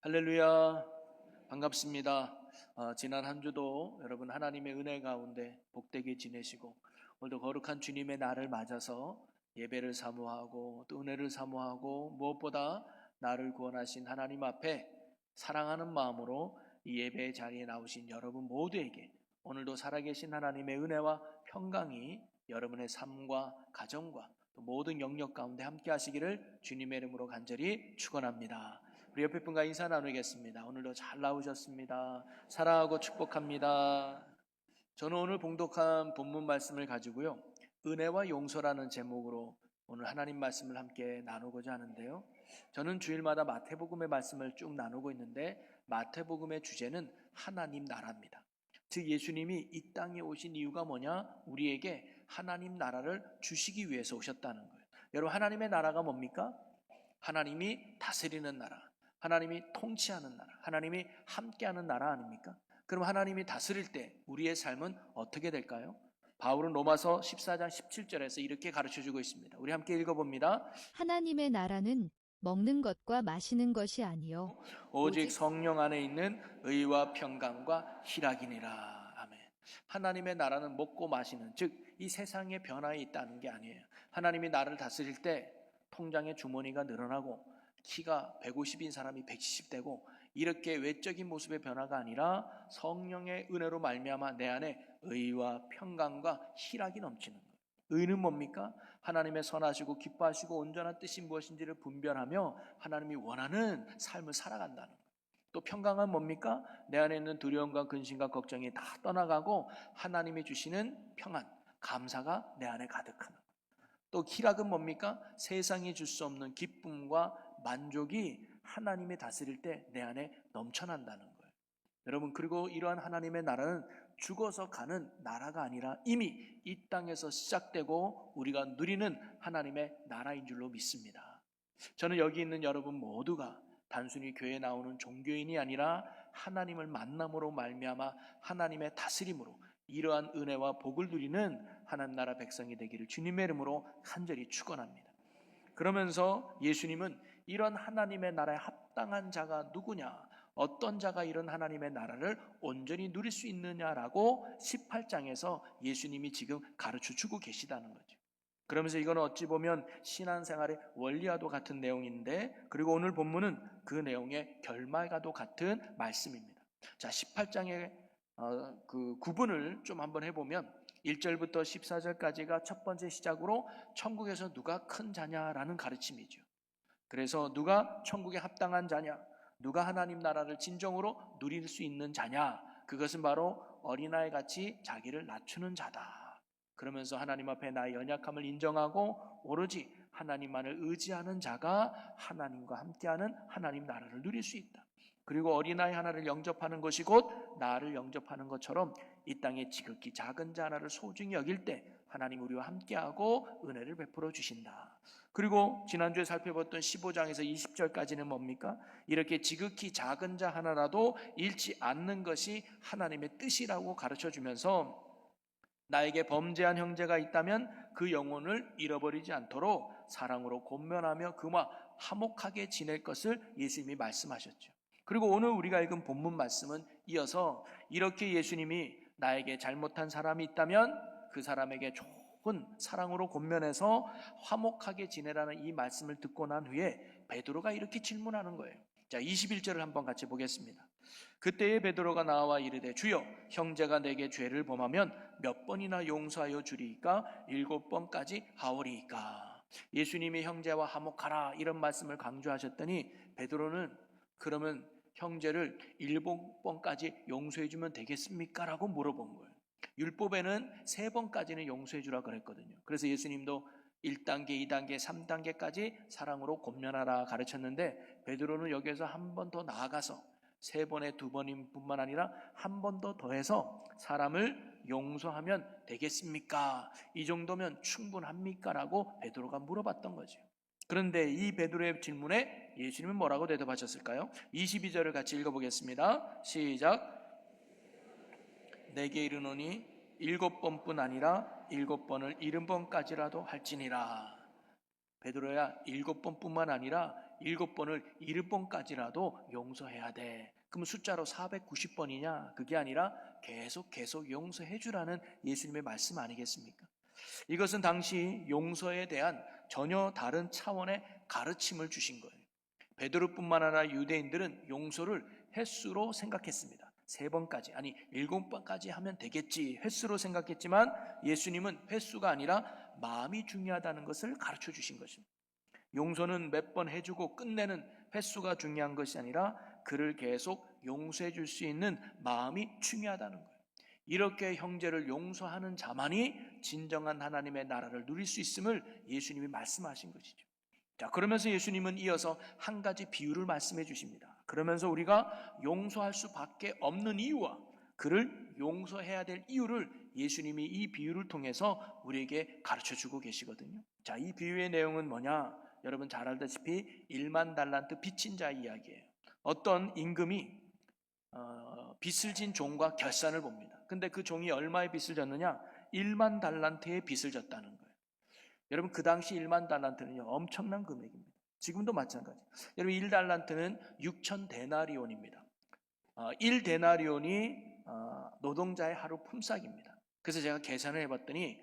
할렐루야, 반갑습니다. 지난 한 주도 여러분 하나님의 은혜 가운데 복되게 지내시고 오늘도 거룩한 주님의 날을 맞아서 예배를 사모하고 또 은혜를 사모하고 무엇보다 나를 구원하신 하나님 앞에 사랑하는 마음으로 이 예배 자리에 나오신 여러분 모두에게 오늘도 살아계신 하나님의 은혜와 평강이 여러분의 삶과 가정과 또 모든 영역 가운데 함께 하시기를 주님의 이름으로 간절히 축원합니다. 우리 옆에 분과 인사 나누겠습니다. 오늘도 잘 나오셨습니다. 사랑하고 축복합니다. 저는 오늘 봉독한 본문 말씀을 가지고요, 은혜와 용서라는 제목으로 오늘 하나님 말씀을 함께 나누고자 하는데요, 저는 주일마다 마태복음의 말씀을 쭉 나누고 있는데 마태복음의 주제는 하나님 나라입니다. 즉 예수님이 이 땅에 오신 이유가 뭐냐? 우리에게 하나님 나라를 주시기 위해서 오셨다는 거예요. 여러분, 하나님의 나라가 뭡니까? 하나님이 다스리는 나라, 하나님이 통치하는 나라, 하나님이 함께하는 나라 아닙니까? 그럼 하나님이 다스릴 때 우리의 삶은 어떻게 될까요? 바울은 로마서 14장 17절에서 이렇게 가르쳐주고 있습니다. 우리 함께 읽어봅니다. 하나님의 나라는 먹는 것과 마시는 것이 아니요 오직 성령 안에 있는 의와 평강과 희락이니라. 아멘. 하나님의 나라는 먹고 마시는, 즉 이 세상의 변화에 있다는 게 아니에요. 하나님이 나를 다스릴 때 통장의 주머니가 늘어나고 키가 150인 사람이 170 되고 이렇게 외적인 모습의 변화가 아니라 성령의 은혜로 말미암아 내 안에 의와 평강과 희락이 넘치는 거예요. 의는 뭡니까? 하나님의 선하시고 기뻐하시고 온전한 뜻이 무엇인지를 분별하며 하나님이 원하는 삶을 살아간다는 거예요. 또 평강은 뭡니까? 내 안에 있는 두려움과 근심과 걱정이 다 떠나가고 하나님이 주시는 평안, 감사가 내 안에 가득하는 거예요. 또 희락은 뭡니까? 세상이 줄 수 없는 기쁨과 만족이 하나님이 다스릴 때 내 안에 넘쳐난다는 거예요. 여러분, 그리고 이러한 하나님의 나라는 죽어서 가는 나라가 아니라 이미 이 땅에서 시작되고 우리가 누리는 하나님의 나라인 줄로 믿습니다. 저는 여기 있는 여러분 모두가 단순히 교회에 나오는 종교인이 아니라 하나님을 만남으로 말미암아 하나님의 다스림으로 이러한 은혜와 복을 누리는 하나님 나라 백성이 되기를 주님의 이름으로 간절히 축원합니다. 그러면서 예수님은 이런 하나님의 나라에 합당한 자가 누구냐, 어떤 자가 이런 하나님의 나라를 온전히 누릴 수 있느냐라고 18장에서 예수님이 지금 가르쳐주고 계시다는 거죠. 그러면서 이건 어찌 보면 신앙생활의 원리와도 같은 내용인데, 그리고 오늘 본문은 그 내용의 결말과도 같은 말씀입니다. 자, 18장의 그 구분을 좀 한번 해보면 1절부터 14절까지가 첫 번째 시작으로 천국에서 누가 큰 자냐라는 가르침이죠. 그래서 누가 천국에 합당한 자냐, 누가 하나님 나라를 진정으로 누릴 수 있는 자냐, 그것은 바로 어린아이 같이 자기를 낮추는 자다. 그러면서 하나님 앞에 나의 연약함을 인정하고 오로지 하나님만을 의지하는 자가 하나님과 함께하는 하나님 나라를 누릴 수 있다. 그리고 어린아이 하나를 영접하는 것이 곧 나를 영접하는 것처럼 이 땅에 지극히 작은 자 하나를 소중히 여길 때 하나님 우리와 함께하고 은혜를 베풀어 주신다. 그리고 지난주에 살펴봤던 15장에서 20절까지는 뭡니까? 이렇게 지극히 작은 자 하나라도 잃지 않는 것이 하나님의 뜻이라고 가르쳐주면서 나에게 범죄한 형제가 있다면 그 영혼을 잃어버리지 않도록 사랑으로 권면하며 그와 화목하게 지낼 것을 예수님이 말씀하셨죠. 그리고 오늘 우리가 읽은 본문 말씀은 이어서 이렇게 예수님이 나에게 잘못한 사람이 있다면 그 사람에게 좋은 사랑으로 권면해서 화목하게 지내라는 이 말씀을 듣고 난 후에 베드로가 이렇게 질문하는 거예요. 자, 21절을 한번 같이 보겠습니다. 그때에 베드로가 나와 이르되 주여, 형제가 내게 죄를 범하면 몇 번이나 용서하여 주리이까? 7번까지 하오리이까? 예수님이 형제와 화목하라 이런 말씀을 강조하셨더니 베드로는 그러면 형제를 7번까지 용서해 주면 되겠습니까? 라고 물어본 거예요. 율법에는 3번까지는 용서해 주라 그랬거든요. 그래서 예수님도 1단계, 2단계, 3단계까지 사랑으로 권면하라 가르쳤는데 베드로는 여기에서 한 번 더 나아가서 3번에 2번인 뿐만 아니라 한 번 더 더해서 사람을 용서하면 되겠습니까? 이 정도면 충분합니까? 라고 베드로가 물어봤던 거죠. 그런데 이 베드로의 질문에 예수님은 뭐라고 대답하셨을까요? 22절을 같이 읽어보겠습니다. 시작. 내게 이르노니 7번뿐 아니라 7번을 70번까지라도 할지니라. 베드로야, 7번뿐만 아니라 7번을 7번까지라도 용서해야 돼. 그럼 숫자로 490번이냐? 그게 아니라 계속 용서해 주라는 예수님의 말씀 아니겠습니까? 이것은 당시 용서에 대한 전혀 다른 차원의 가르침을 주신 거예요. 베드로뿐만 아니라 유대인들은 용서를 횟수로 생각했습니다. 3번까지, 아니 7번까지 하면 되겠지 횟수로 생각했지만 예수님은 횟수가 아니라 마음이 중요하다는 것을 가르쳐 주신 것입니다. 용서는 몇 번 해주고 끝내는 횟수가 중요한 것이 아니라 그를 계속 용서해 줄 수 있는 마음이 중요하다는 거예요. 이렇게 형제를 용서하는 자만이 진정한 하나님의 나라를 누릴 수 있음을 예수님이 말씀하신 것이죠. 자, 그러면서 예수님은 이어서 한 가지 비유를 말씀해 주십니다. 그러면서 우리가 용서할 수밖에 없는 이유와 그를 용서해야 될 이유를 예수님이 이 비유를 통해서 우리에게 가르쳐 주고 계시거든요. 자, 이 비유의 내용은 뭐냐? 여러분 잘 알다시피 1만 달란트 빚진 자 이야기예요. 어떤 임금이 빚을 진 종과 결산을 봅니다. 근데 그 종이 얼마의 빚을 졌느냐? 1만 달란트의 빚을 졌다는 거예요. 여러분 그 당시 1만 달란트는요 엄청난 금액입니다. 지금도 마찬가지. 여러분 1달란트는 6천 데나리온입니다. 1데나리온이 노동자의 하루 품삯입니다. 그래서 제가 계산을 해봤더니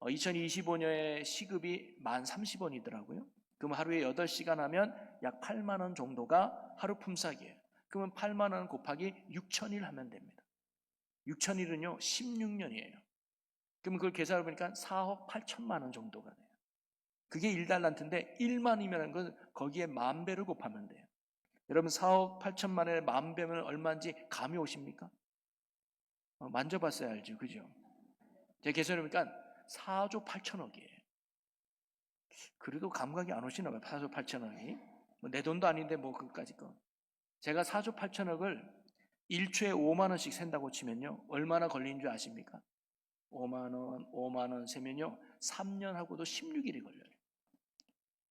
2025년에 시급이 1030원이더라고요. 그럼 하루에 8시간 하면 약 8만 원 정도가 하루 품삯이에요. 그러면 8만 원 곱하기 6천일 하면 됩니다. 6천일은요 16년이에요. 그러면 그걸 계산해 보니까 4억 8천만 원 정도가 돼요. 그게 1달란트인데 1만이면 건 거기에 10,000배를 곱하면 돼요. 여러분 4억 8천만 원에 10,000배면 얼마인지 감이 오십니까? 만져봤어야 알죠, 그죠? 제가 계산해 보니까 4조 8천억이에요. 그래도 감각이 안 오시나 봐요. 4조 8천억이. 내 돈도 아닌데 뭐 그까짓 거. 제가 4조 8천억을 1초에 5만 원씩 샌다고 치면요. 얼마나 걸리는 줄 아십니까? 5만 원 세면요. 3년하고도 16일이 걸려요.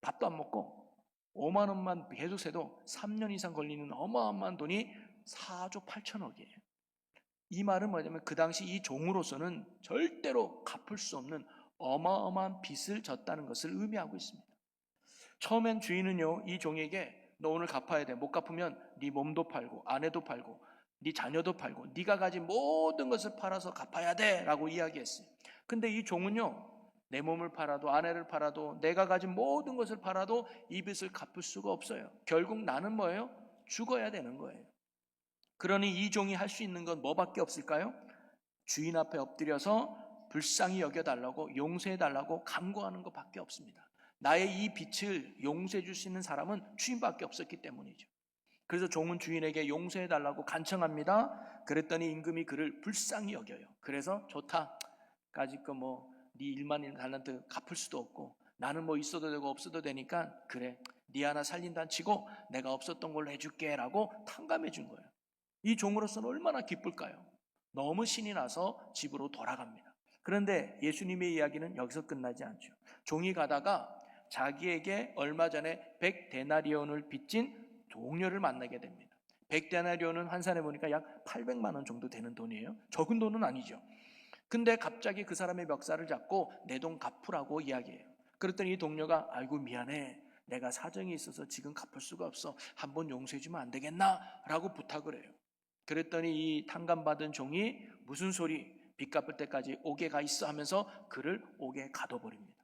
밥도 안 먹고 5만 원만 계속 세도 3년 이상 걸리는 어마어마한 돈이 4조 8천억이에요. 이 말은 뭐냐면 그 당시 이 종으로서는 절대로 갚을 수 없는 어마어마한 빚을 졌다는 것을 의미하고 있습니다. 처음엔 주인은요 이 종에게 너 오늘 갚아야 돼. 못 갚으면 네 몸도 팔고 아내도 팔고 네 자녀도 팔고 네가 가진 모든 것을 팔아서 갚아야 돼 라고 이야기했어요. 근데 이 종은요 내 몸을 팔아도 아내를 팔아도 내가 가진 모든 것을 팔아도 이 빚을 갚을 수가 없어요. 결국 나는 뭐예요? 죽어야 되는 거예요. 그러니 이 종이 할 수 있는 건 뭐밖에 없을까요? 주인 앞에 엎드려서 불쌍히 여겨달라고 용서해달라고 간구하는 것밖에 없습니다. 나의 이 빚을 용서해 줄 수 있는 사람은 주인밖에 없었기 때문이죠. 그래서 종은 주인에게 용서해달라고 간청합니다. 그랬더니 임금이 그를 불쌍히 여겨요. 그래서 좋다. 까짓 거 네 1만 달란트 갚을 수도 없고 나는 뭐 있어도 되고 없어도 되니까 그래 네 하나 살린다 치고 내가 없었던 걸로 해줄게 라고 탕감해 준 거예요. 이 종으로서는 얼마나 기쁠까요? 너무 신이 나서 집으로 돌아갑니다. 그런데 예수님의 이야기는 여기서 끝나지 않죠. 종이 가다가 자기에게 얼마 전에 100데나리온을 빚진 동료를 만나게 됩니다. 100데나리온은 환산해 보니까 약 800만 원 정도 되는 돈이에요. 적은 돈은 아니죠. 근데 갑자기 그 사람의 멱살을 잡고 내 돈 갚으라고 이야기해요. 그랬더니 이 동료가 아이고 미안해. 내가 사정이 있어서 지금 갚을 수가 없어. 한번 용서해 주면 안 되겠나? 라고 부탁을 해요. 그랬더니 이 탕감받은 종이 무슨 소리 빚 갚을 때까지 옥에 가 있어 하면서 그를 옥에 가둬버립니다.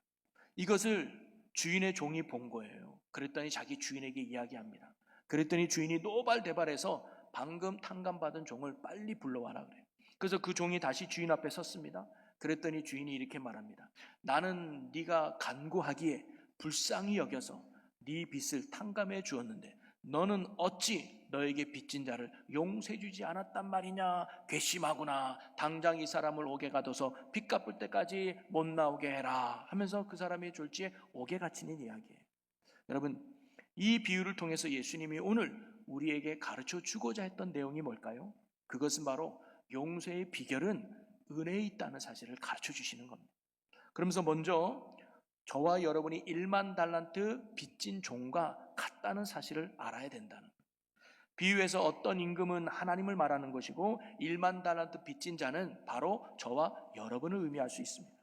이것을 주인의 종이 본 거예요. 그랬더니 자기 주인에게 이야기합니다. 그랬더니 주인이 노발대발해서 방금 탕감받은 종을 빨리 불러와라 그래요. 그래서 그 종이 다시 주인 앞에 섰습니다. 그랬더니 주인이 이렇게 말합니다. 나는 네가 간구하기에 불쌍히 여겨서 네 빚을 탕감해 주었는데 너는 어찌 너에게 빚진 자를 용서해 주지 않았단 말이냐. 괘씸하구나. 당장 이 사람을 옥에 가둬서 빚 갚을 때까지 못 나오게 해라 하면서 그 사람의 졸지에 옥에 갇히는 이야기예요. 여러분 이 비유를 통해서 예수님이 오늘 우리에게 가르쳐 주고자 했던 내용이 뭘까요? 그것은 바로 용서의 비결은 은혜에 있다는 사실을 가르쳐 주시는 겁니다. 그러면서 먼저 저와 여러분이 1만 달란트 빚진 종과 같다는 사실을 알아야 된다는 거예요. 비유에서 어떤 임금은 하나님을 말하는 것이고 1만 달란트 빚진 자는 바로 저와 여러분을 의미할 수 있습니다.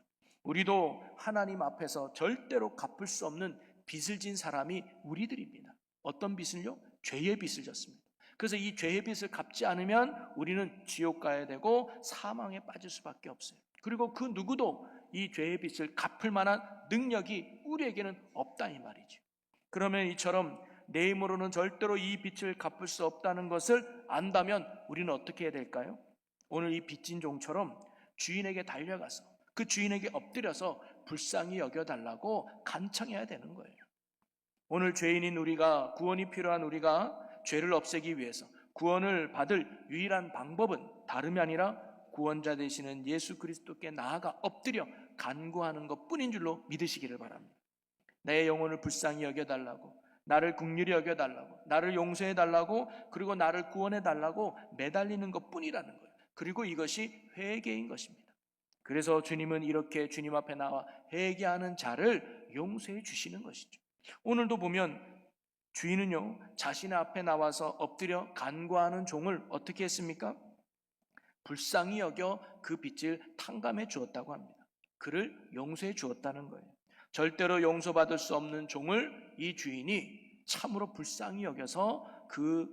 우리도 하나님 앞에서 절대로 갚을 수 없는 빚을 진 사람이 우리들입니다. 어떤 빚을요? 죄의 빚을 졌습니다. 그래서 이 죄의 빚을 갚지 않으면 우리는 지옥 가야 되고 사망에 빠질 수밖에 없어요. 그리고 그 누구도 이 죄의 빚을 갚을 만한 능력이 우리에게는 없다 이 말이죠. 그러면 이처럼 내 힘으로는 절대로 이 빚을 갚을 수 없다는 것을 안다면 우리는 어떻게 해야 될까요? 오늘 이 빚진 종처럼 주인에게 달려가서 그 주인에게 엎드려서 불쌍히 여겨달라고 간청해야 되는 거예요. 오늘 죄인인 우리가, 구원이 필요한 우리가 죄를 없애기 위해서 구원을 받을 유일한 방법은 다름이 아니라 구원자 되시는 예수 그리스도께 나아가 엎드려 간구하는 것뿐인 줄로 믿으시기를 바랍니다. 내 영혼을 불쌍히 여겨달라고, 나를 긍휼히 여겨달라고, 나를 용서해달라고, 그리고 나를 구원해달라고 매달리는 것뿐이라는 거예요. 그리고 이것이 회개인 것입니다. 그래서 주님은 이렇게 주님 앞에 나와 회개하는 자를 용서해 주시는 것이죠. 오늘도 보면 주인은요, 자신의 앞에 나와서 엎드려 간구하는 종을 어떻게 했습니까? 불쌍히 여겨 그 빚을 탕감해 주었다고 합니다. 그를 용서해 주었다는 거예요. 절대로 용서받을 수 없는 종을 이 주인이 참으로 불쌍히 여겨서 그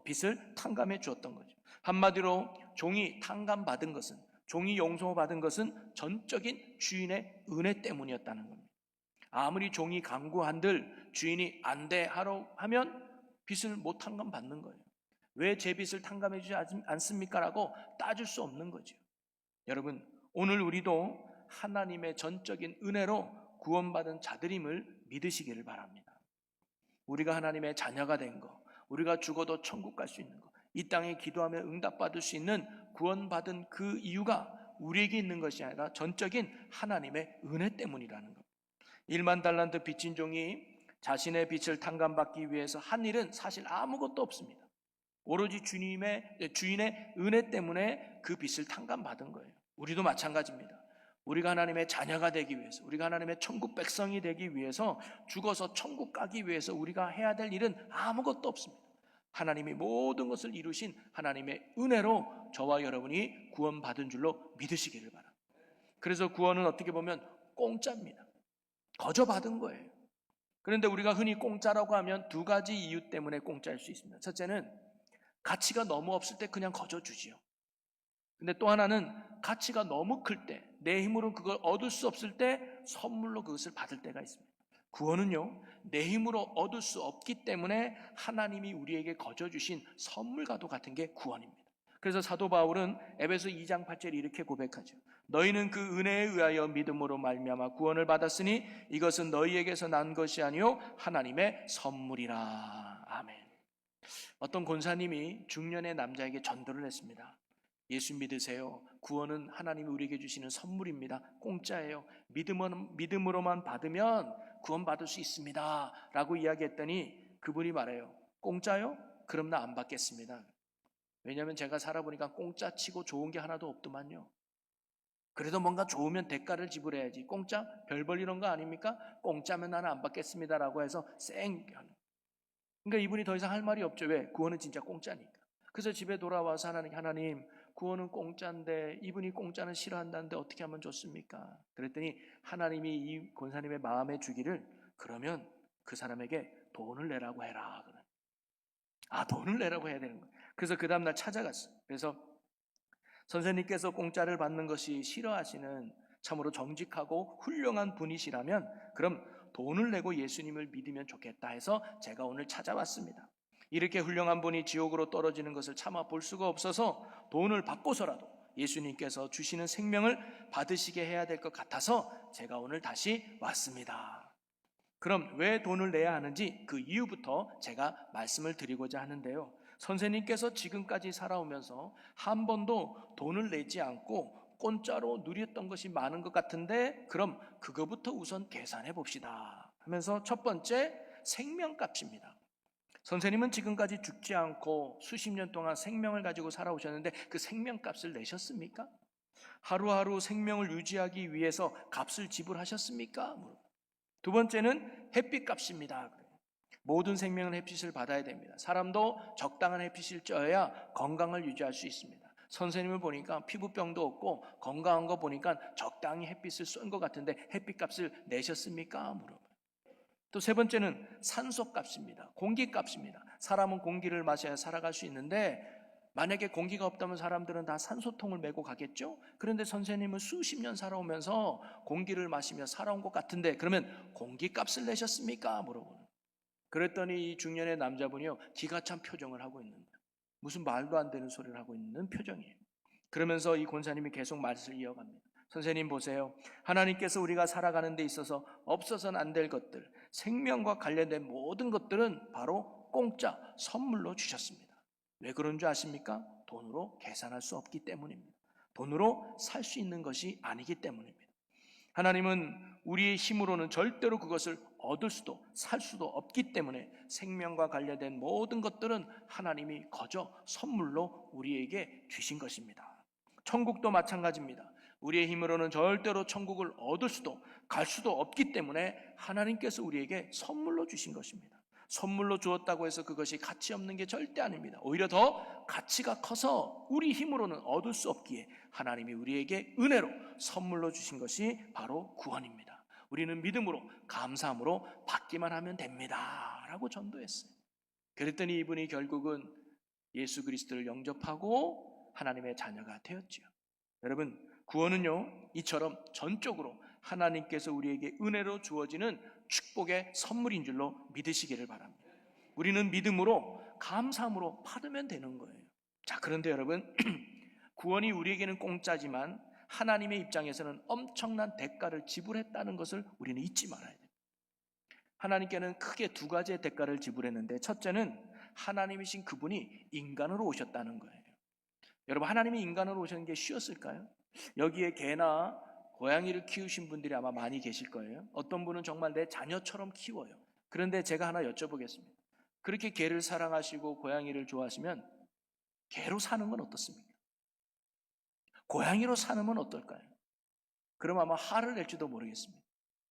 빚을 탕감해 주었던 거죠. 한마디로 종이 탕감받은 것은, 종이 용서받은 것은 전적인 주인의 은혜 때문이었다는 겁니다. 아무리 종이 강구한들 주인이 안 돼 하면 빚을 못 탕감받는 거예요. 왜 제 빚을 탕감해 주지 않습니까? 라고 따질 수 없는 거죠. 여러분, 오늘 우리도 하나님의 전적인 은혜로 구원받은 자들임을 믿으시기를 바랍니다. 우리가 하나님의 자녀가 된 거, 우리가 죽어도 천국 갈 수 있는 거, 이 땅에 기도하며 응답받을 수 있는 구원받은 그 이유가 우리에게 있는 것이 아니라 전적인 하나님의 은혜 때문이라는 것. 1만 달란트 빚진 종이 자신의 빚을 탕감받기 위해서 한 일은 사실 아무것도 없습니다. 오로지 주인의 은혜 때문에 그 빚을 탕감받은 거예요. 우리도 마찬가지입니다. 우리가 하나님의 자녀가 되기 위해서, 우리가 하나님의 천국 백성이 되기 위해서, 죽어서 천국 가기 위해서 우리가 해야 될 일은 아무것도 없습니다. 하나님이 모든 것을 이루신 하나님의 은혜로 저와 여러분이 구원받은 줄로 믿으시기를 바랍니다. 그래서 구원은 어떻게 보면 공짜입니다. 거저 받은 거예요. 그런데 우리가 흔히 공짜라고 하면 두 가지 이유 때문에 공짜일 수 있습니다. 첫째는 가치가 너무 없을 때 그냥 거저 주지요. 근데 또 하나는 가치가 너무 클 때, 내 힘으로 그걸 얻을 수 없을 때 선물로 그것을 받을 때가 있습니다. 구원은요, 내 힘으로 얻을 수 없기 때문에 하나님이 우리에게 거저 주신 선물과도 같은 게 구원입니다. 그래서 사도 바울은 에베소 2장 8절에 이렇게 고백하죠. 너희는 그 은혜에 의하여 믿음으로 말미암아 구원을 받았으니 이것은 너희에게서 난 것이 아니요 하나님의 선물이라. 아멘. 어떤 권사님이 중년의 남자에게 전도를 했습니다. 예수 믿으세요. 구원은 하나님이 우리에게 주시는 선물입니다. 공짜예요. 믿음으로만 받으면 구원 받을 수 있습니다. 라고 이야기했더니 그분이 말해요. 공짜요? 그럼 나 안 받겠습니다. 왜냐하면 제가 살아보니까 공짜치고 좋은 게 하나도 없더만요. 그래도 뭔가 좋으면 대가를 지불해야지. 공짜? 별 볼 이런 거 아닙니까? 공짜면 나는 안 받겠습니다라고 해서 그러니까 이분이 더 이상 할 말이 없죠. 왜? 구원은 진짜 공짜니까. 그래서 집에 돌아와서 하나님 구원은 공짜인데 이분이 공짜는 싫어한다는데 어떻게 하면 좋습니까? 그랬더니 하나님이 이 권사님의 마음에 주기를 그러면 그 사람에게 돈을 내라고 해라. 돈을 내라고 해야 되는 거예요. 그래서 그 다음날 찾아갔어요. 그래서 선생님께서 공짜를 받는 것이 싫어하시는 참으로 정직하고 훌륭한 분이시라면 그럼 돈을 내고 예수님을 믿으면 좋겠다 해서 제가 오늘 찾아왔습니다. 이렇게 훌륭한 분이 지옥으로 떨어지는 것을 참아 볼 수가 없어서 돈을 받고서라도 예수님께서 주시는 생명을 받으시게 해야 될 것 같아서 제가 오늘 다시 왔습니다. 그럼 왜 돈을 내야 하는지 그 이유부터 제가 말씀을 드리고자 하는데요. 선생님께서 지금까지 살아오면서 한 번도 돈을 내지 않고 공짜로 누렸던 것이 많은 것 같은데 그럼 그거부터 우선 계산해 봅시다 하면서 첫 번째 생명값입니다. 선생님은 지금까지 죽지 않고 수십 년 동안 생명을 가지고 살아오셨는데 그 생명값을 내셨습니까? 하루하루 생명을 유지하기 위해서 값을 지불하셨습니까? 두 번째는 햇빛값입니다. 모든 생명은 햇빛을 받아야 됩니다. 사람도 적당한 햇빛을 쬐어야 건강을 유지할 수 있습니다. 선생님을 보니까 피부병도 없고 건강한 거 보니까 적당히 햇빛을 쏜 것 같은데 햇빛값을 내셨습니까? 물어봐요. 또 세 번째는 산소값입니다. 공기값입니다. 사람은 공기를 마셔야 살아갈 수 있는데 만약에 공기가 없다면 사람들은 다 산소통을 메고 가겠죠? 그런데 선생님은 수십 년 살아오면서 공기를 마시며 살아온 것 같은데 그러면 공기값을 내셨습니까? 물어보는. 그랬더니 이 중년의 남자분이요, 기가 찬 표정을 하고 있는 거예요. 무슨 말도 안 되는 소리를 하고 있는 표정이에요. 그러면서 이 권사님이 계속 말씀을 이어갑니다. 선생님 보세요. 하나님께서 우리가 살아가는 데 있어서 없어서는 안 될 것들, 생명과 관련된 모든 것들은 바로 공짜 선물로 주셨습니다. 왜 그런 줄 아십니까? 돈으로 계산할 수 없기 때문입니다. 돈으로 살 수 있는 것이 아니기 때문입니다. 하나님은 우리의 힘으로는 절대로 그것을 얻을 수도 살 수도 없기 때문에 생명과 관련된 모든 것들은 하나님이 거저 선물로 우리에게 주신 것입니다. 천국도 마찬가지입니다. 우리의 힘으로는 절대로 천국을 얻을 수도 갈 수도 없기 때문에 하나님께서 우리에게 선물로 주신 것입니다. 선물로 주었다고 해서 그것이 가치 없는 게 절대 아닙니다. 오히려 더 가치가 커서 우리 힘으로는 얻을 수 없기에 하나님이 우리에게 은혜로 선물로 주신 것이 바로 구원입니다. 우리는 믿음으로 감사함으로 받기만 하면 됩니다 라고 전도했어요. 그랬더니 이분이 결국은 예수 그리스도를 영접하고 하나님의 자녀가 되었지요. 여러분, 구원은요, 이처럼 전적으로 하나님께서 우리에게 은혜로 주어지는 축복의 선물인 줄로 믿으시기를 바랍니다. 우리는 믿음으로 감사함으로 받으면 되는 거예요. 자, 그런데 여러분, 구원이 우리에게는 공짜지만 하나님의 입장에서는 엄청난 대가를 지불했다는 것을 우리는 잊지 말아야 돼요. 하나님께는 크게 두 가지의 대가를 지불했는데, 첫째는 하나님이신 그분이 인간으로 오셨다는 거예요. 여러분, 하나님이 인간으로 오시는 게 쉬웠을까요? 여기에 개나 고양이를 키우신 분들이 아마 많이 계실 거예요. 어떤 분은 정말 내 자녀처럼 키워요. 그런데 제가 하나 여쭤보겠습니다. 그렇게 개를 사랑하시고 고양이를 좋아하시면 개로 사는 건 어떻습니까? 고양이로 사는 건 어떨까요? 그럼 아마 화를 낼지도 모르겠습니다.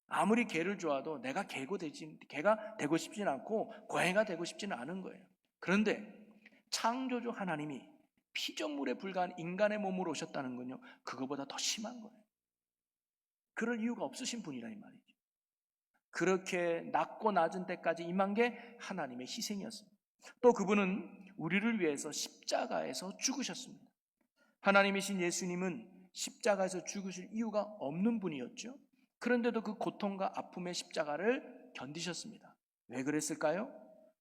아무리 개를 좋아도 내가 개가 되고 싶지는 않고 고양이가 되고 싶지는 않은 거예요. 그런데 창조주 하나님이 피조물에 불과한 인간의 몸으로 오셨다는 건요, 그거보다 더 심한 거예요. 그럴 이유가 없으신 분이라 이 말이죠. 그렇게 낮고 낮은 때까지 임한 게 하나님의 희생이었습니다. 또 그분은 우리를 위해서 십자가에서 죽으셨습니다. 하나님이신 예수님은 십자가에서 죽으실 이유가 없는 분이었죠. 그런데도 그 고통과 아픔의 십자가를 견디셨습니다. 왜 그랬을까요?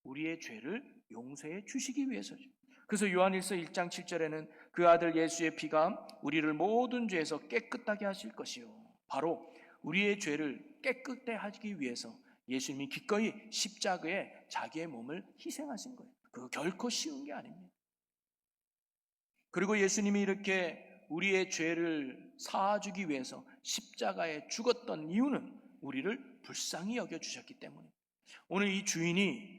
우리의 죄를 용서해 주시기 위해서죠. 그래서 요한일서 1장 7절에는 그 아들 예수의 피가 우리를 모든 죄에서 깨끗하게 하실 것이요, 바로 우리의 죄를 깨끗하게 하기 위해서 예수님이 기꺼이 십자가에 자기의 몸을 희생하신 거예요. 그거 결코 쉬운 게 아닙니다. 그리고 예수님이 이렇게 우리의 죄를 사하주기 위해서 십자가에 죽었던 이유는 우리를 불쌍히 여겨주셨기 때문입니다. 오늘 이 주인이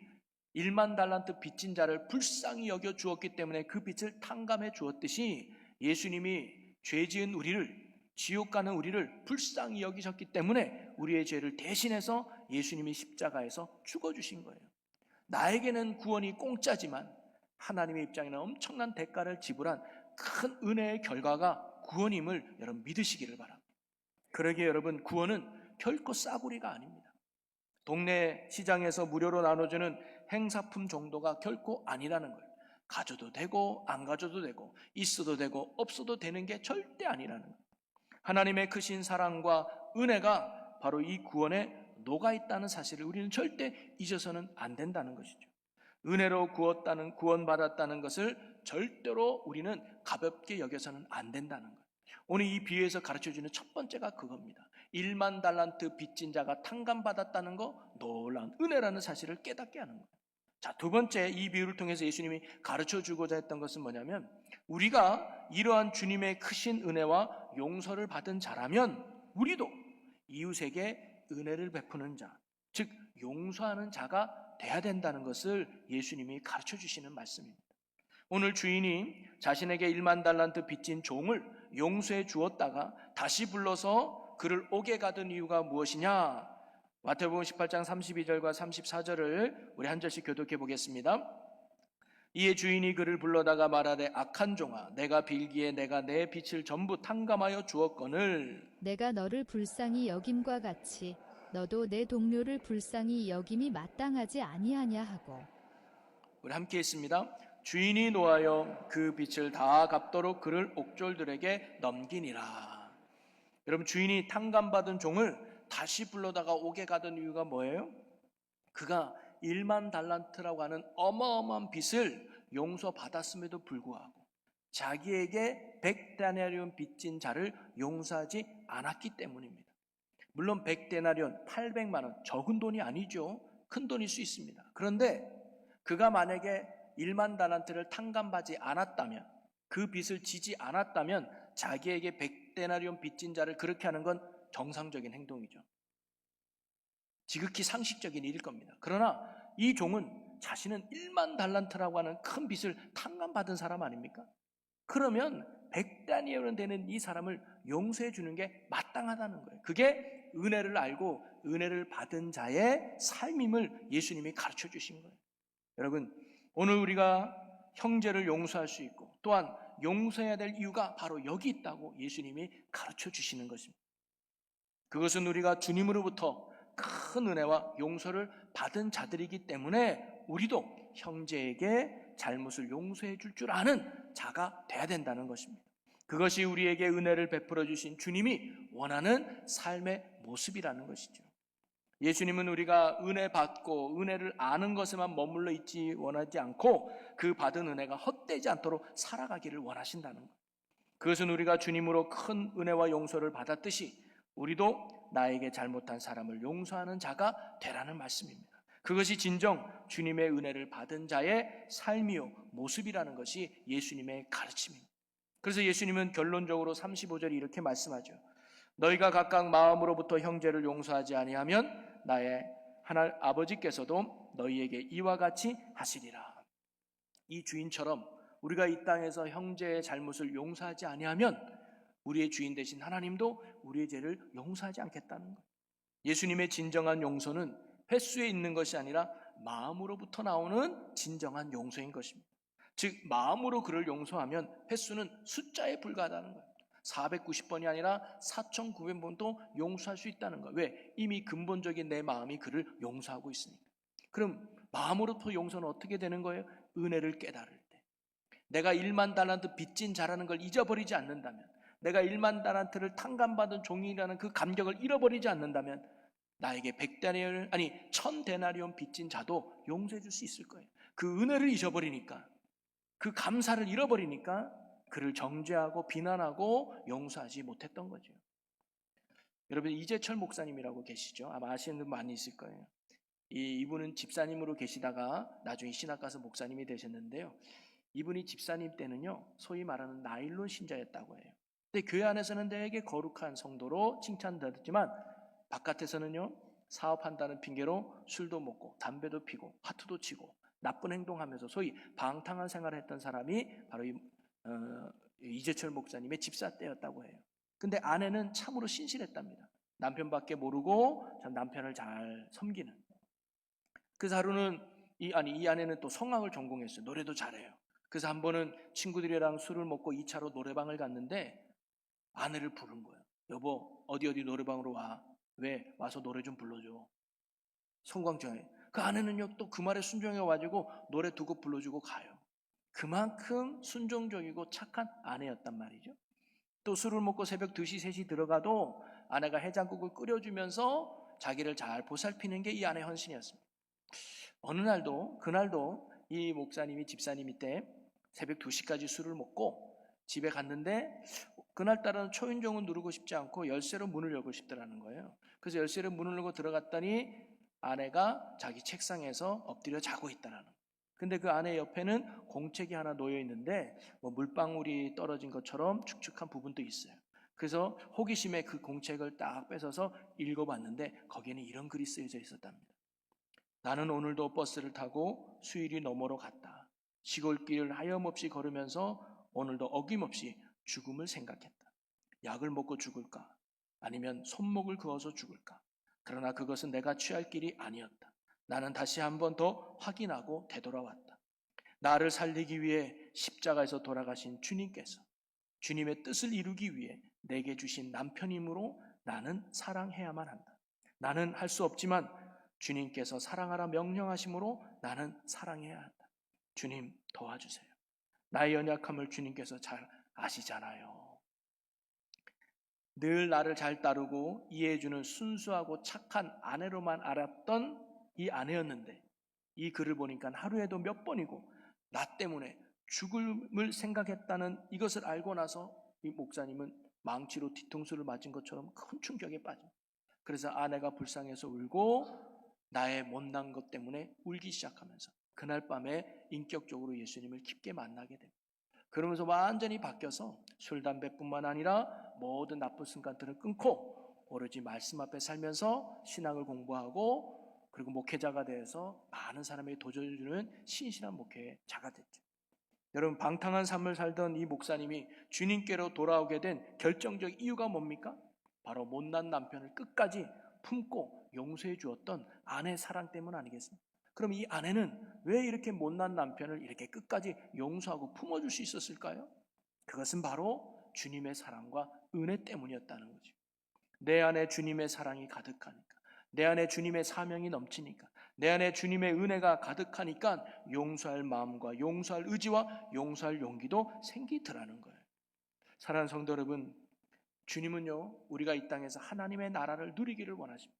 1만 달란트 빚진 자를 불쌍히 여겨 주었기 때문에 그 빚을 탕감해 주었듯이 예수님이 죄 지은 우리를, 지옥 가는 우리를 불쌍히 여기셨기 때문에 우리의 죄를 대신해서 예수님이 십자가에서 죽어주신 거예요. 나에게는 구원이 공짜지만 하나님의 입장에는 엄청난 대가를 지불한 큰 은혜의 결과가 구원임을 여러분 믿으시기를 바랍니다. 그러기에 여러분, 구원은 결코 싸구리가 아닙니다. 동네 시장에서 무료로 나눠주는 행사품 정도가 결코 아니라는 거예요. 가져도 되고 안 가져도 되고 있어도 되고 없어도 되는 게 절대 아니라는 거예요. 하나님의 크신 사랑과 은혜가 바로 이 구원에 녹아있다는 사실을 우리는 절대 잊어서는 안 된다는 것이죠. 은혜로 구원받았다는 것을 절대로 우리는 가볍게 여겨서는 안 된다는 거예요. 오늘 이 비유에서 가르쳐주는 첫 번째가 그겁니다. 1만 달란트 빚진 자가 탕감받았다는 거, 놀라운 은혜라는 사실을 깨닫게 하는 거예요. 자, 두 번째, 이 비유를 통해서 예수님이 가르쳐주고자 했던 것은 뭐냐면, 우리가 이러한 주님의 크신 은혜와 용서를 받은 자라면 우리도 이웃에게 은혜를 베푸는 자, 즉 용서하는 자가 돼야 된다는 것을 예수님이 가르쳐주시는 말씀입니다. 오늘 주인이 자신에게 1만 달란트 빚진 종을 용서해 주었다가 다시 불러서 그를 옥에 가둔 이유가 무엇이냐? 마태복음 18장 32절과 34절을 우리 한 절씩 교독해 보겠습니다. 이에 주인이 그를 불러다가 말하되, 악한 종아, 내가 빌기에 내가 내 빚을 전부 탕감하여 주었거늘 내가 너를 불쌍히 여김과 같이 너도 내 동료를 불쌍히 여김이 마땅하지 아니하냐 하고. 우리 함께 했습니다. 주인이 노하여 그 빚을 다 갚도록 그를 옥졸들에게 넘기니라. 여러분, 주인이 탕감받은 종을 다시 불러다가 옥에 가던 이유가 뭐예요? 그가 1만 달란트라고 하는 어마어마한 빚을 용서받았음에도 불구하고 자기에게 100데나리온 빚진 자를 용서하지 않았기 때문입니다. 물론 100데나리온 800만 원, 적은 돈이 아니죠. 큰 돈일 수 있습니다. 그런데 그가 만약에 1만 달란트를 탕감받지 않았다면, 그 빚을 지지 않았다면 자기에게 100데나리온 빚진 자를 그렇게 하는 건 정상적인 행동이죠. 지극히 상식적인 일일 겁니다. 그러나 이 종은 자신은 1만 달란트라고 하는 큰 빚을 탕감받은 사람 아닙니까? 그러면 100데나리온 되는 이 사람을 용서해 주는 게 마땅하다는 거예요. 그게 은혜를 알고 은혜를 받은 자의 삶임을 예수님이 가르쳐 주신 거예요. 여러분, 오늘 우리가 형제를 용서할 수 있고 또한 용서해야 될 이유가 바로 여기 있다고 예수님이 가르쳐 주시는 것입니다. 그것은 우리가 주님으로부터 큰 은혜와 용서를 받은 자들이기 때문에 우리도 형제에게 잘못을 용서해 줄 줄 아는 자가 돼야 된다는 것입니다. 그것이 우리에게 은혜를 베풀어 주신 주님이 원하는 삶의 모습이라는 것이죠. 예수님은 우리가 은혜 받고 은혜를 아는 것에만 머물러 있지 원하지 않고 그 받은 은혜가 헛되지 않도록 살아가기를 원하신다는 것. 그것은 우리가 주님으로 큰 은혜와 용서를 받았듯이 우리도 나에게 잘못한 사람을 용서하는 자가 되라는 말씀입니다. 그것이 진정 주님의 은혜를 받은 자의 삶이요 모습이라는 것이 예수님의 가르침입니다. 그래서 예수님은 결론적으로 35절에 이렇게 말씀하죠. 너희가 각각 마음으로부터 형제를 용서하지 아니하면 나의 하나님 아버지께서도 너희에게 이와 같이 하시리라. 이 주인처럼 우리가 이 땅에서 형제의 잘못을 용서하지 아니하면 우리의 주인 되신 하나님도 우리의 죄를 용서하지 않겠다는 거예요. 예수님의 진정한 용서는 횟수에 있는 것이 아니라 마음으로부터 나오는 진정한 용서인 것입니다. 즉 마음으로 그를 용서하면 횟수는 숫자에 불과하다는 거예요. 490번이 아니라 4,900번도 용서할 수 있다는 거예요. 왜? 이미 근본적인 내 마음이 그를 용서하고 있으니까. 그럼 마음으로부터 용서는 어떻게 되는 거예요? 은혜를 깨달을 때. 내가 1만 달란트 빚진 자라는 걸 잊어버리지 않는다면, 내가 1만 달란트를 탕감받은 종이라는 그 감격을 잃어버리지 않는다면 나에게 100데나리온 아니 1000데나리온 빚진 자도 용서해 줄 수 있을 거예요. 그 은혜를 잊어버리니까, 그 감사를 잃어버리니까 그를 정죄하고 비난하고 용서하지 못했던 거죠. 여러분, 이재철 목사님이라고 계시죠? 아마 아시는 분 많이 있을 거예요. 이분은 집사님으로 계시다가 나중에 신학 가서 목사님이 되셨는데요. 이분이 집사님 때는요, 소위 말하는 나일론 신자였다고 해요. 근데 교회 안에서는 되게 거룩한 성도로 칭찬받았지만 바깥에서는요, 사업한다는 핑계로 술도 먹고 담배도 피고 화투도 치고 나쁜 행동하면서 소위 방탕한 생활을 했던 사람이 바로 이재철 목사님의 집사 때였다고 해요. 근데 아내는 참으로 신실했답니다. 남편밖에 모르고 참 남편을 잘 섬기는. 그래서 하루는 이 아내는 또 성악을 전공했어요. 노래도 잘해요. 그래서 한 번은 친구들이랑 술을 먹고 2차로 노래방을 갔는데 아내를 부른 거예요. 여보, 어디 노래방으로 와. 왜? 와서 노래 좀 불러줘. 송광정에. 그 아내는요, 또 그 말에 순종해가지고 노래 2곡 불러주고 가요. 그만큼 순종적이고 착한 아내였단 말이죠. 또 술을 먹고 새벽 2시, 3시 들어가도 아내가 해장국을 끓여주면서 자기를 잘 보살피는 게 이 아내의 헌신이었습니다. 어느 날도, 그날도 이 목사님이 집사님이 때 새벽 2시까지 술을 먹고 집에 갔는데 그날따라는 초인종을 누르고 싶지 않고 열쇠로 문을 열고 싶더라는 거예요. 그래서 열쇠로 문을 열고 들어갔더니 아내가 자기 책상에서 엎드려 자고 있다라는 거예요. 근데 그 아내 옆에는 공책이 하나 놓여 있는데 물방울이 떨어진 것처럼 축축한 부분도 있어요. 그래서 호기심에 그 공책을 딱 뺏어서 읽어봤는데 거기에는 이런 글이 쓰여져 있었답니다. 나는 오늘도 버스를 타고 수일이 너머로 갔다. 시골길을 하염없이 걸으면서 오늘도 어김없이 죽음을 생각했다. 약을 먹고 죽을까? 아니면 손목을 그어서 죽을까? 그러나 그것은 내가 취할 길이 아니었다. 나는 다시 한 번 더 확인하고 되돌아왔다. 나를 살리기 위해 십자가에서 돌아가신 주님께서 주님의 뜻을 이루기 위해 내게 주신 남편이므로 나는 사랑해야만 한다. 나는 할 수 없지만 주님께서 사랑하라 명령하심으로 나는 사랑해야 한다. 주님 도와주세요. 나의 연약함을 주님께서 잘 아시잖아요. 늘 나를 잘 따르고 이해해주는 순수하고 착한 아내로만 알았던 이 아내였는데 이 글을 보니까 하루에도 몇 번이고 나 때문에 죽음을 생각했다는 이것을 알고 나서 이 목사님은 망치로 뒤통수를 맞은 것처럼 큰 충격에 빠집니다. 그래서 아내가 불쌍해서 울고 나의 못난 것 때문에 울기 시작하면서 그날 밤에 인격적으로 예수님을 깊게 만나게 됩니다. 그러면서 완전히 바뀌어서 술, 담배뿐만 아니라 모든 나쁜 습관들을 끊고 오로지 말씀 앞에 살면서 신앙을 공부하고 그리고 목회자가 돼서 많은 사람에게 도전해주는 신실한 목회자가 됐죠. 여러분, 방탕한 삶을 살던 이 목사님이 주님께로 돌아오게 된 결정적 이유가 뭡니까? 바로 못난 남편을 끝까지 품고 용서해 주었던 아내의 사랑 때문 아니겠습니까? 그럼 이 아내는 왜 이렇게 못난 남편을 이렇게 끝까지 용서하고 품어줄 수 있었을까요? 그것은 바로 주님의 사랑과 은혜 때문이었다는 거죠. 내 안에 주님의 사랑이 가득하니까, 내 안에 주님의 사명이 넘치니까, 내 안에 주님의 은혜가 가득하니까 용서할 마음과 용서할 의지와 용서할 용기도 생기더라는 거예요. 사랑하는 성도 여러분, 주님은요, 우리가 이 땅에서 하나님의 나라를 누리기를 원하십니다.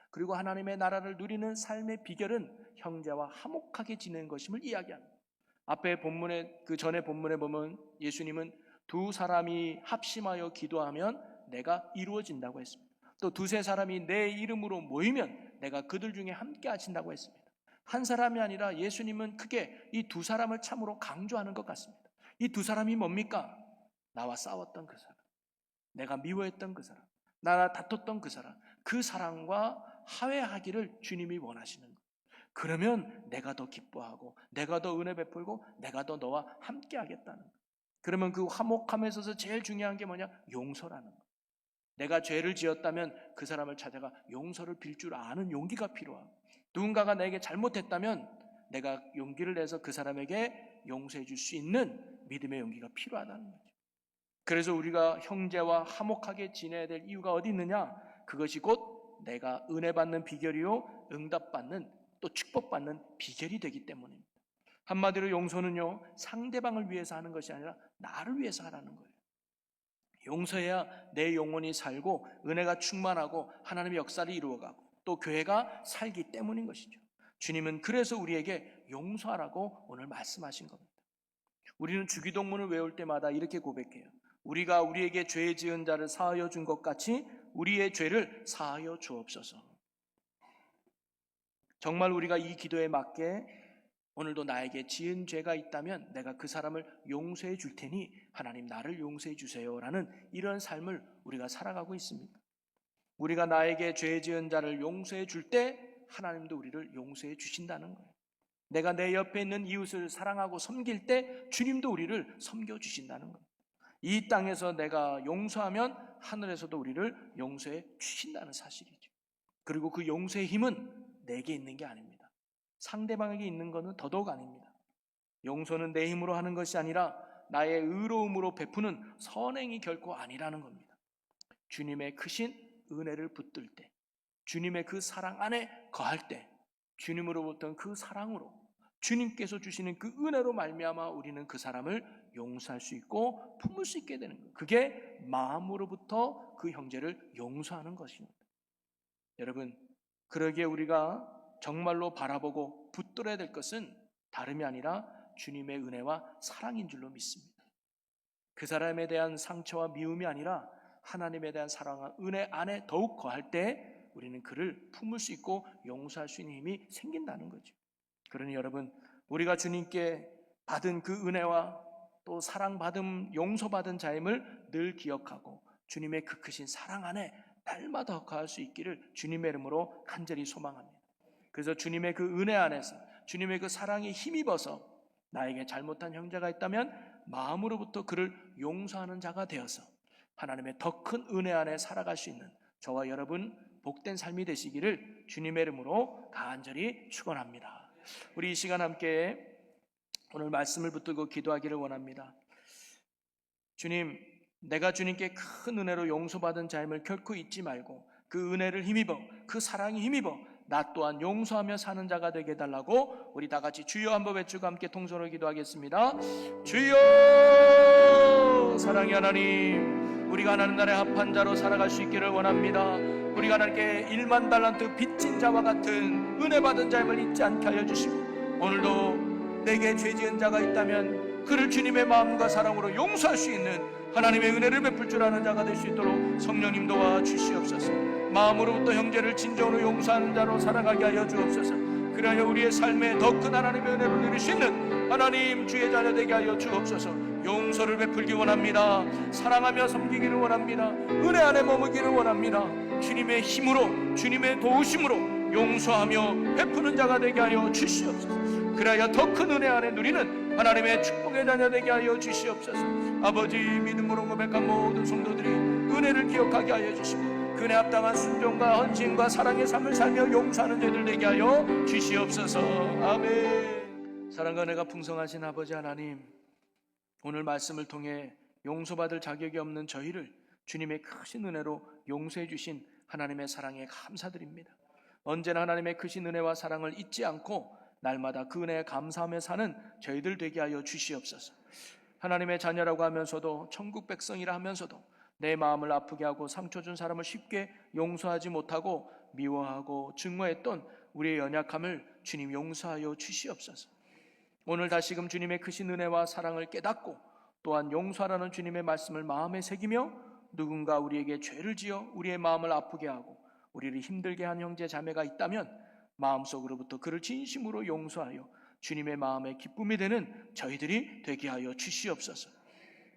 그리고 하나님의 나라를 누리는 삶의 비결은 형제와 화목하게 지내는 것임을 이야기합니다. 앞에 본문에, 그 전에 본문에 보면 예수님은 두 사람이 합심하여 기도하면 내가 이루어진다고 했습니다. 또 두세 사람이 내 이름으로 모이면 내가 그들 중에 함께 하신다고 했습니다. 한 사람이 아니라 예수님은 크게 이 두 사람을 참으로 강조하는 것 같습니다. 이 두 사람이 뭡니까? 나와 싸웠던 그 사람, 내가 미워했던 그 사람, 나와 다퉜던 그 사람, 그 사람과 화해하기를 주님이 원하시는 거예요. 그러면 내가 더 기뻐하고 내가 더 은혜 베풀고 내가 더 너와 함께 하겠다는 거예요. 그러면 그 화목함에 있어서 제일 중요한 게 뭐냐? 용서라는 거예요. 내가 죄를 지었다면 그 사람을 찾아가 용서를 빌 줄 아는 용기가 필요하고, 누군가가 내게 잘못했다면 내가 용기를 내서 그 사람에게 용서해 줄 수 있는 믿음의 용기가 필요하다는 거죠. 그래서 우리가 형제와 화목하게 지내야 될 이유가 어디 있느냐? 그것이 곧 내가 은혜 받는 비결이요, 응답받는 또 축복받는 비결이 되기 때문입니다. 한마디로 용서는요, 상대방을 위해서 하는 것이 아니라 나를 위해서 하라는 거예요. 용서해야 내 영혼이 살고 은혜가 충만하고 하나님의 역사를 이루어가고 또 교회가 살기 때문인 것이죠. 주님은 그래서 우리에게 용서하라고 오늘 말씀하신 겁니다. 우리는 주기도문을 외울 때마다 이렇게 고백해요. 우리가 우리에게 죄 지은 자를 사하여 준 것 같이 우리의 죄를 사하여 주옵소서. 정말 우리가 이 기도에 맞게 오늘도 나에게 지은 죄가 있다면 내가 그 사람을 용서해 줄 테니 하나님 나를 용서해 주세요라는 이런 삶을 우리가 살아가고 있습니다. 우리가 나에게 죄 지은 자를 용서해 줄 때 하나님도 우리를 용서해 주신다는 거예요. 내가 내 옆에 있는 이웃을 사랑하고 섬길 때 주님도 우리를 섬겨 주신다는 거예요. 이 땅에서 내가 용서하면 하늘에서도 우리를 용서해 주신다는 사실이죠. 그리고 그 용서의 힘은 내게 있는 게 아닙니다. 상대방에게 있는 것은 더더욱 아닙니다. 용서는 내 힘으로 하는 것이 아니라 나의 의로움으로 베푸는 선행이 결코 아니라는 겁니다. 주님의 크신 은혜를 붙들 때, 주님의 그 사랑 안에 거할 때, 주님으로부터 그 사랑으로, 주님께서 주시는 그 은혜로 말미암아 우리는 그 사람을 용서할 수 있고 품을 수 있게 되는 거예요. 그게 마음으로부터 그 형제를 용서하는 것입니다. 여러분, 그러기에 우리가 정말로 바라보고 붙들어야 될 것은 다름이 아니라 주님의 은혜와 사랑인 줄로 믿습니다. 그 사람에 대한 상처와 미움이 아니라 하나님에 대한 사랑과 은혜 안에 더욱 거할 때 우리는 그를 품을 수 있고 용서할 수 있는 힘이 생긴다는 거죠. 그러니 여러분, 우리가 주님께 받은 그 은혜와 또 사랑받은 용서받은 자임을 늘 기억하고 주님의 그 크신 사랑 안에 날마다 거할 수 있기를 주님의 이름으로 간절히 소망합니다. 그래서 주님의 그 은혜 안에서 주님의 그 사랑에 힘입어서 나에게 잘못한 형제가 있다면 마음으로부터 그를 용서하는 자가 되어서 하나님의 더 큰 은혜 안에 살아갈 수 있는 저와 여러분 복된 삶이 되시기를 주님의 이름으로 간절히 축원합니다. 우리 이 시간 함께 오늘 말씀을 붙들고 기도하기를 원합니다. 주님, 내가 주님께 큰 은혜로 용서받은 자임을 결코 잊지 말고 그 은혜를 힘입어, 그 사랑이 힘입어 나 또한 용서하며 사는 자가 되게 해달라고 우리 다 같이 주여 한번 외치고 함께 통성으로 기도하겠습니다. 주여, 사랑의 하나님, 우리가 하나님 나라의 합한 자로 살아갈 수 있기를 원합니다. 우리가 하나님께 1만 달란트 빚진 자와 같은 은혜 받은 자임을 잊지 않게 하여 주시고, 오늘도 내게 죄 지은 자가 있다면 그를 주님의 마음과 사랑으로 용서할 수 있는 하나님의 은혜를 베풀 줄 아는 자가 될 수 있도록 성령님 도와 주시옵소서. 마음으로부터 형제를 진정으로 용서하는 자로 살아가게 하여 주옵소서. 그리하여 우리의 삶에 더 큰 하나님의 은혜를 누릴 수 있는 하나님 주의 자녀 되게 하여 주옵소서. 용서를 베풀기 원합니다. 사랑하며 섬기기를 원합니다. 은혜 안에 머무기를 원합니다. 주님의 힘으로, 주님의 도우심으로 용서하며 베푸는 자가 되게 하여 주시옵소서. 그래야 더 큰 은혜 안에 누리는 하나님의 축복의 자녀 되게 하여 주시옵소서. 아버지, 믿음으로 고백한 모든 성도들이 은혜를 기억하게 하여 주시고 그에 합당한 순종과 헌신과 사랑의 삶을 살며 용서하는 자들 되게 하여 주시옵소서. 아멘. 사랑과 은혜가 풍성하신 아버지 하나님, 오늘 말씀을 통해 용서받을 자격이 없는 저희를 주님의 크신 은혜로 용서해 주신 하나님의 사랑에 감사드립니다. 언제나 하나님의 크신 은혜와 사랑을 잊지 않고 날마다 그 은혜에 감사하며 사는 저희들 되게 하여 주시옵소서. 하나님의 자녀라고 하면서도 천국 백성이라 하면서도 내 마음을 아프게 하고 상처 준 사람을 쉽게 용서하지 못하고 미워하고 증오했던 우리의 연약함을 주님 용서하여 주시옵소서. 오늘 다시금 주님의 크신 은혜와 사랑을 깨닫고 또한 용서하라는 주님의 말씀을 마음에 새기며 누군가 우리에게 죄를 지어 우리의 마음을 아프게 하고 우리를 힘들게 한 형제 자매가 있다면 마음속으로부터 그를 진심으로 용서하여 주님의 마음에 기쁨이 되는 저희들이 되게 하여 주시옵소서.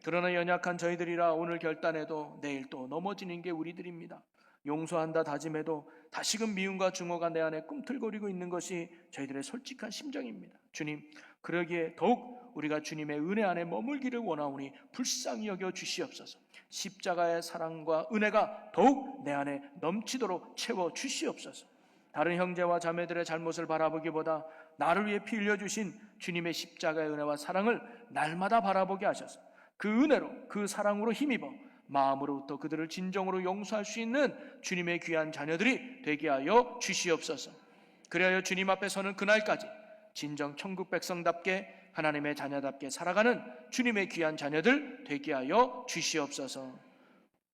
그러나 연약한 저희들이라 오늘 결단해도 내일 또 넘어지는 게 우리들입니다. 용서한다 다짐해도 다시금 미움과 증오가 내 안에 꿈틀거리고 있는 것이 저희들의 솔직한 심정입니다. 주님, 그러기에 더욱 우리가 주님의 은혜 안에 머물기를 원하오니 불쌍히 여겨 주시옵소서. 십자가의 사랑과 은혜가 더욱 내 안에 넘치도록 채워 주시옵소서. 다른 형제와 자매들의 잘못을 바라보기보다 나를 위해 피 흘려주신 주님의 십자가의 은혜와 사랑을 날마다 바라보게 하셔서 그 은혜로, 그 사랑으로 힘입어 마음으로부터 그들을 진정으로 용서할 수 있는 주님의 귀한 자녀들이 되게 하여 주시옵소서. 그리하여 주님 앞에 서는 그날까지 진정 천국 백성답게 하나님의 자녀답게 살아가는 주님의 귀한 자녀들 되게 하여 주시옵소서.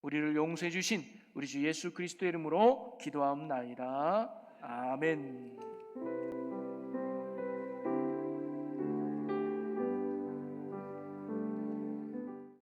우리를 용서해 주신 우리 주 예수 그리스도의 이름으로 기도하옵나이다. 아멘.